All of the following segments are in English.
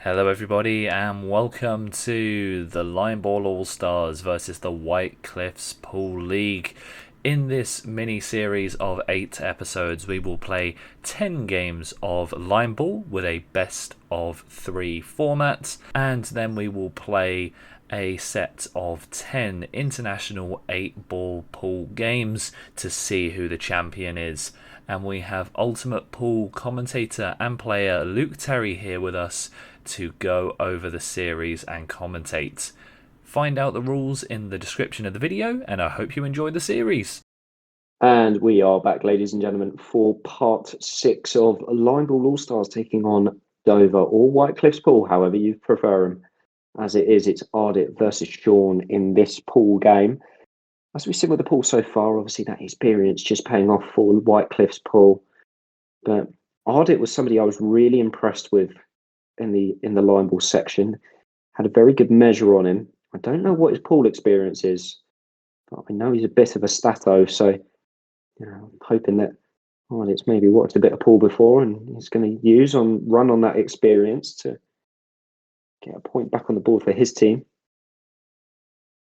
Hello, everybody, and welcome to the Line Ball All Stars versus the White Cliffs Pool League. In this mini series of 8 episodes, we will play 10 games of Line Ball with a best of 3 format, and then we will play a set of 10 international 8 ball pool games to see who the champion is. And we have Ultimate Pool commentator and player Luke Terry here with us to go over the series and commentate. Find out the rules in the description of the video, and I hope you enjoy the series. And we are back, ladies and gentlemen, for part 6 of Line Ball All Stars taking on Dover or White Cliffs Pool, however you prefer them. As it is, it's Ardit versus Sean in this pool game. As we've seen with the pool so far, obviously that experience just paying off for White Cliffs Pool. But Ardit was somebody I was really impressed with in the line ball section. Had a very good measure on him. I don't know what his pool experience is, but I know he's a bit of a stato, so I'm hoping that Ardit's maybe watched a bit of pool before and he's going to run on that experience to get a point back on the board for his team.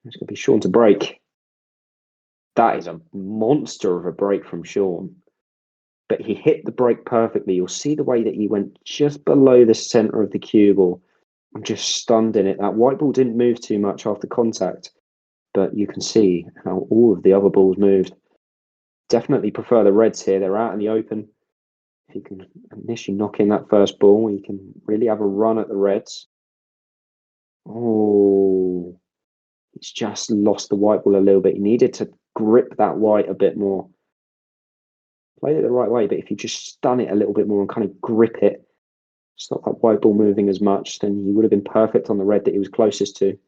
It's going to be Sean to break. That is a monster of a break from Sean. But he hit the break perfectly. You'll see the way that he went just below the centre of the cue ball. I'm just stunned in it. That white ball didn't move too much after contact, but you can see how all of the other balls moved. Definitely prefer the Reds here. They're out in the open. If you can initially knock in that first ball, you can really have a run at the Reds. Oh, he's just lost the white ball a little bit. He needed to grip that white a bit more. Played it the right way, but if you just stun it a little bit more and kind of grip it, stop that white ball moving as much, then he would have been perfect on the red that he was closest to.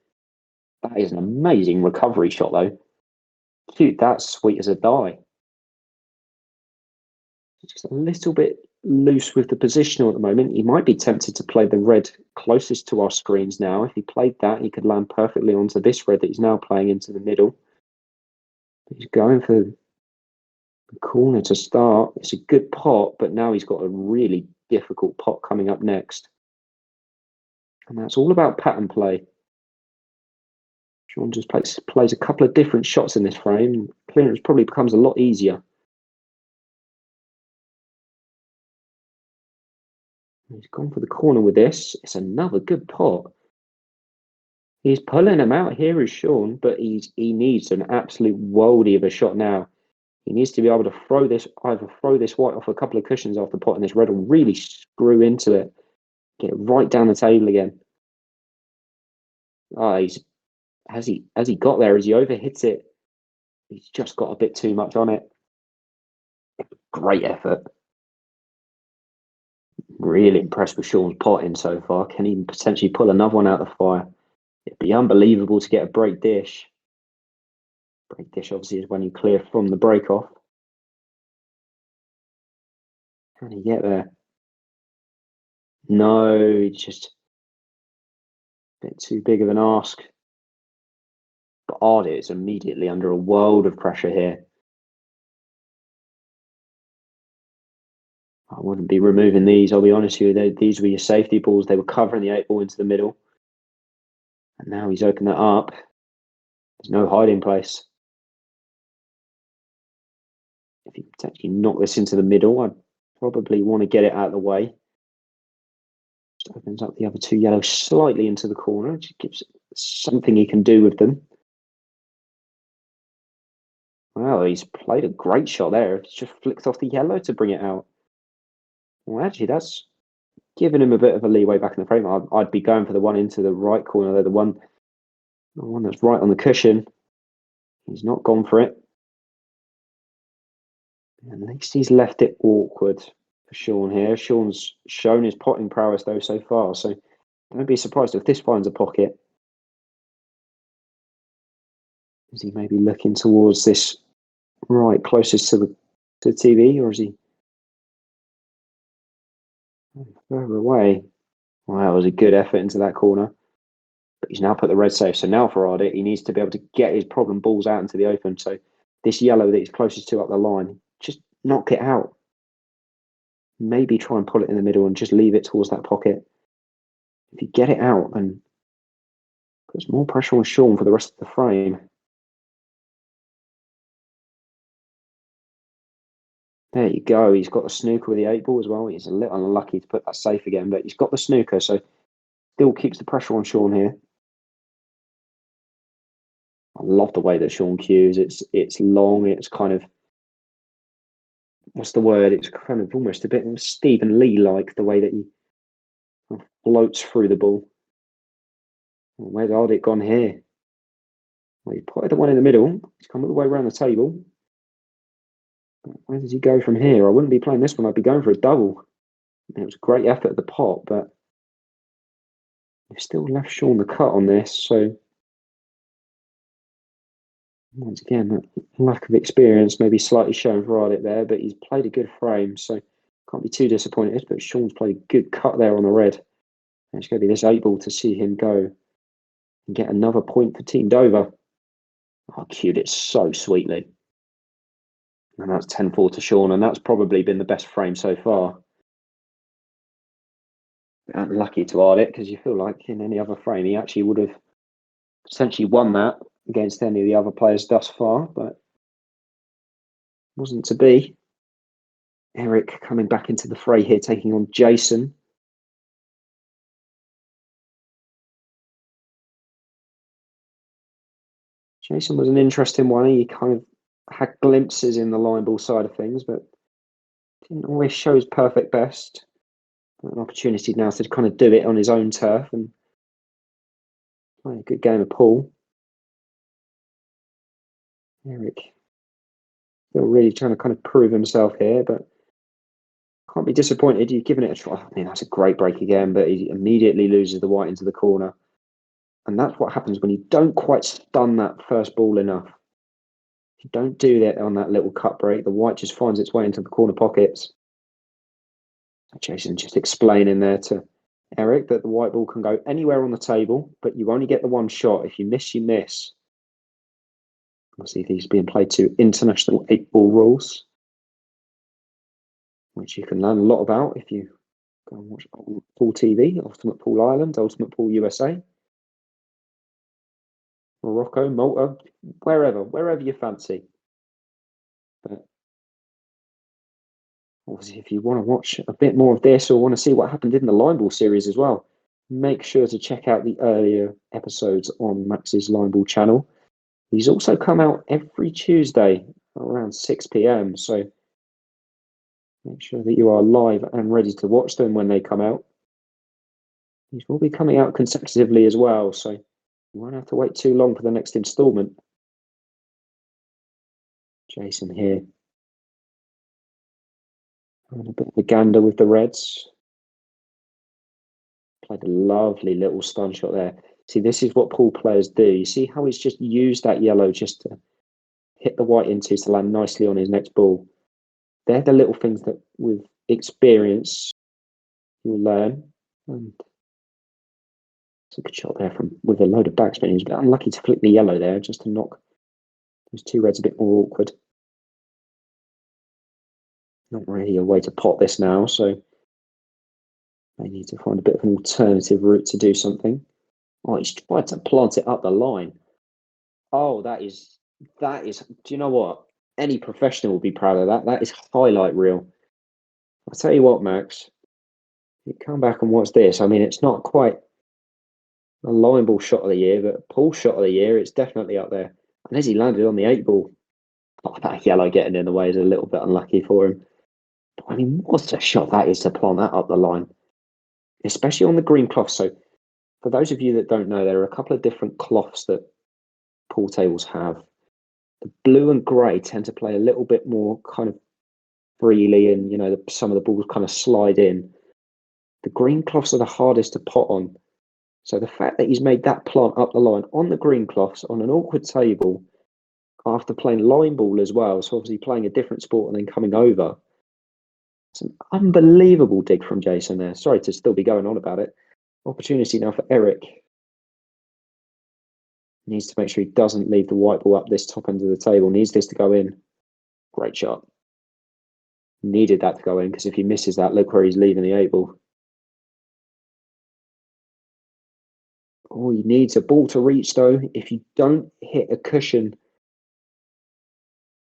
That is an amazing recovery shot, though. Dude, that's sweet as a die. Just a little bit loose with the positional at the moment. He might be tempted to play the red closest to our screens now. If he played that, he could land perfectly onto this red that he's now playing into the middle. He's going for the corner to start. It's a good pot, but now he's got a really difficult pot coming up next. And that's all about pattern play. Sean just plays a couple of different shots in this frame. Clearance probably becomes a lot easier. He's gone for the corner with this. It's another good pot. He's pulling him out here is Sean, but he needs an absolute worldie of a shot now. He needs to be able to either throw this white off a couple of cushions off the pot, and this red will really screw into it. Get it right down the table again. Has he got there? As he overhits it, he's just got a bit too much on it. Great effort. Really impressed with Sean's potting so far. Can he potentially pull another one out of the fire? It'd be unbelievable to get a break dish. Break dish obviously is when you clear from the break off. Can he get there? No, just a bit too big of an ask. But Ardit is immediately under a world of pressure here. I wouldn't be removing these, I'll be honest with you. These were your safety balls. They were covering the 8 ball into the middle. And now he's opened that up. There's no hiding place. If you potentially knock this into the middle, I'd probably want to get it out of the way. Just opens up the other 2 yellows slightly into the corner. Just gives something he can do with them. Well, he's played a great shot there. It's just flicked off the yellow to bring it out. Well, actually, that's giving him a bit of a leeway back in the frame. I'd be going for the one into the right corner there, the one that's right on the cushion. He's not gone for it. At least he's left it awkward for Sean here. Sean's shown his potting prowess, though, so far. So don't be surprised if this finds a pocket. Is he maybe looking towards this right closest to the TV, or is he further away? Well, that was a good effort into that corner. But he's now put the red safe. So now for Ardit, he needs to be able to get his problem balls out into the open. So this yellow that he's closest to up the line, just knock it out. Maybe try and pull it in the middle and just leave it towards that pocket. if you get it out and puts more pressure on Sean for the rest of the frame. There you go. He's got the snooker with the 8 ball as well. He's a little unlucky to put that safe again, but he's got the snooker, so still keeps the pressure on Sean here. I love the way that Sean cues. It's long. It's kind of, what's the word? It's kind of almost a bit Stephen Lee like, the way that he floats through the ball. Where's Ardic gone here? Well, he put the one in the middle. He's come all the way around the table. Where does he go from here? I wouldn't be playing this one. I'd be going for a double. It was a great effort at the pot, but we've still left Sean the cut on this. So once again, that lack of experience maybe slightly showing for Ardic there, but he's played a good frame, so can't be too disappointed. But Sean's played a good cut there on the red. And it's going to be this 8 ball to see him go and get another point for Team Dover. Oh, cued it so sweetly. And that's 10-4 to Sean, and that's probably been the best frame so far. Unlucky to Ardic, because you feel like in any other frame he actually would have essentially won that against any of the other players thus far, but wasn't to be. Eric coming back into the fray here, taking on Jason. Jason was an interesting one. He kind of had glimpses in the line ball side of things, but didn't always show his perfect best. An opportunity now to kind of do it on his own turf and play a good game of pool. Eric still really trying to kind of prove himself here, but can't be disappointed. You've given it a try. I mean, that's a great break again, but he immediately loses the white into the corner. And that's what happens when you don't quite stun that first ball enough. If you don't do that on that little cut break, the white just finds its way into the corner pockets. Jason just explaining there to Eric that the white ball can go anywhere on the table, but you only get the one shot. If you miss, you miss. Obviously, these being played to international 8-ball rules, which you can learn a lot about if you go and watch Pool TV, Ultimate Pool Ireland, Ultimate Pool USA, Morocco, Malta, wherever you fancy. But obviously, if you want to watch a bit more of this or want to see what happened in the Line Ball series as well, make sure to check out the earlier episodes on Max's Line Ball channel. He's also come out every Tuesday around 6 p.m. So make sure that you are live and ready to watch them when they come out. These will be coming out consecutively as well, so you won't have to wait too long for the next instalment. Jason here. And a bit of a gander with the reds. Played a lovely little stun shot there. See, this is what pool players do. You see how he's just used that yellow just to hit the white into to land nicely on his next ball. They're the little things that with experience you'll learn. And it's a good shot there from with a load of backspin. He was a bit unlucky to flick the yellow there just to knock those two reds a bit more awkward. Not really a way to pot this now, so they need to find a bit of an alternative route to do something. Oh, he's tried to plant it up the line. Oh, that is, do you know what? Any professional will be proud of that. That is highlight reel. I'll tell you what, Max, you come back and watch this. I mean, it's not quite a line ball shot of the year, but a pool shot of the year, it's definitely up there. And as he landed on the 8-ball, oh, that yellow getting in the way is a little bit unlucky for him. But, I mean, what a shot that is to plant that up the line, especially on the green cloth. So for those of you that don't know, there are a couple of different cloths that pool tables have. The blue and grey tend to play a little bit more kind of freely, and some of the balls kind of slide in. The green cloths are the hardest to pot on. So the fact that he's made that plant up the line on the green cloths on an awkward table after playing line ball as well, so obviously playing a different sport and then coming over. It's an unbelievable dig from Jason there. Sorry to still be going on about it. Opportunity now for Eric. Needs to make sure he doesn't leave the white ball up this top end of the table. Needs this to go in. Great shot. Needed that to go in, because if he misses that, look where he's leaving the 8-ball. Oh, he needs a ball to reach, though. If you don't hit a cushion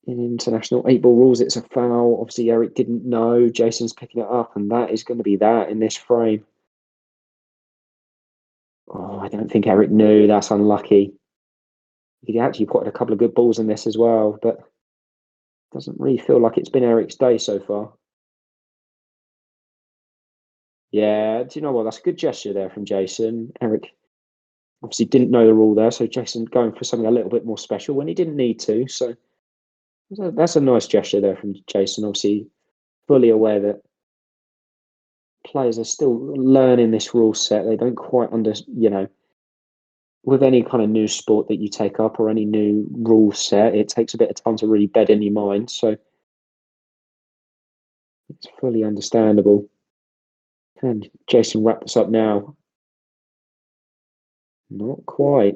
in international 8-ball rules, it's a foul. Obviously, Eric didn't know. Jason's picking it up, and that is going to be that in this frame. Oh, I don't think Eric knew. That's unlucky. He actually put a couple of good balls in this as well, but doesn't really feel like it's been Eric's day so far. Yeah, do you know what? That's a good gesture there from Jason. Eric obviously didn't know the rule there, so Jason going for something a little bit more special when he didn't need to. So that's a nice gesture there from Jason. Obviously, fully aware that players are still learning this rule set. They don't quite with any kind of new sport that you take up or any new rule set, it takes a bit of time to really bed in your mind. So it's fully understandable. And Jason wrap this up now. Not quite.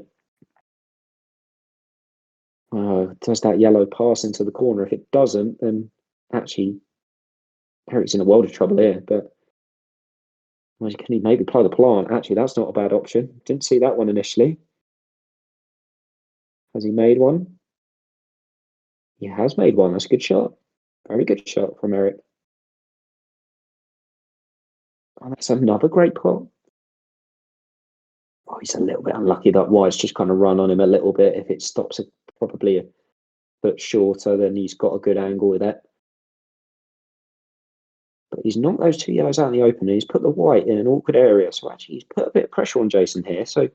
Does that yellow pass into the corner? If it doesn't, then actually Eric's in a world of trouble here. But well, can he maybe play the plant? Actually, that's not a bad option. Didn't see that one initially. Has he made one? He has made one. That's a good shot. Very good shot from Eric. Oh, that's another great pot. Oh, he's a little bit unlucky that White's just kind of run on him a little bit. If it stops probably a foot shorter, then he's got a good angle with that. But he's knocked those two yellows out in the open, and he's put the white in an awkward area. So actually, he's put a bit of pressure on Jason here. So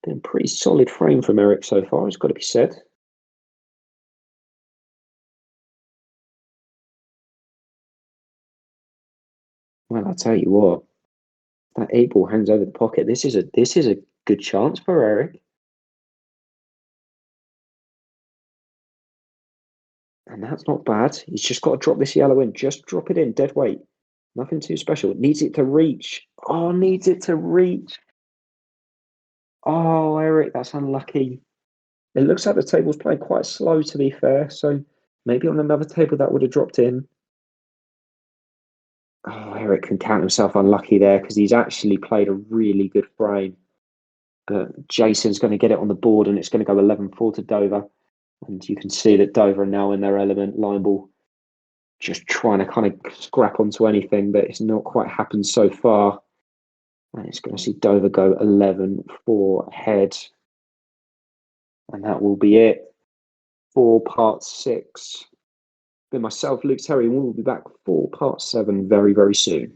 been a pretty solid frame from Eric so far, it's got to be said. Well, I'll tell you what, that 8-ball hangs over the pocket. This is a good chance for Eric. And that's not bad. He's just got to drop this yellow in. Just drop it in, dead weight. Nothing too special. It needs it to reach. Oh, needs it to reach. Oh, Eric, that's unlucky. It looks like the table's playing quite slow, to be fair. So maybe on another table that would have dropped in. Oh, Eric can count himself unlucky there because he's actually played a really good frame. But Jason's going to get it on the board and it's going to go 11-4 to Dover. And you can see that Dover are now in their element. Line ball just trying to kind of scrap onto anything, but it's not quite happened so far. And it's going to see Dover go 11-4 ahead. And that will be it for part 6. Been myself, Luke Terry, and we'll be back for part 7 very, very soon.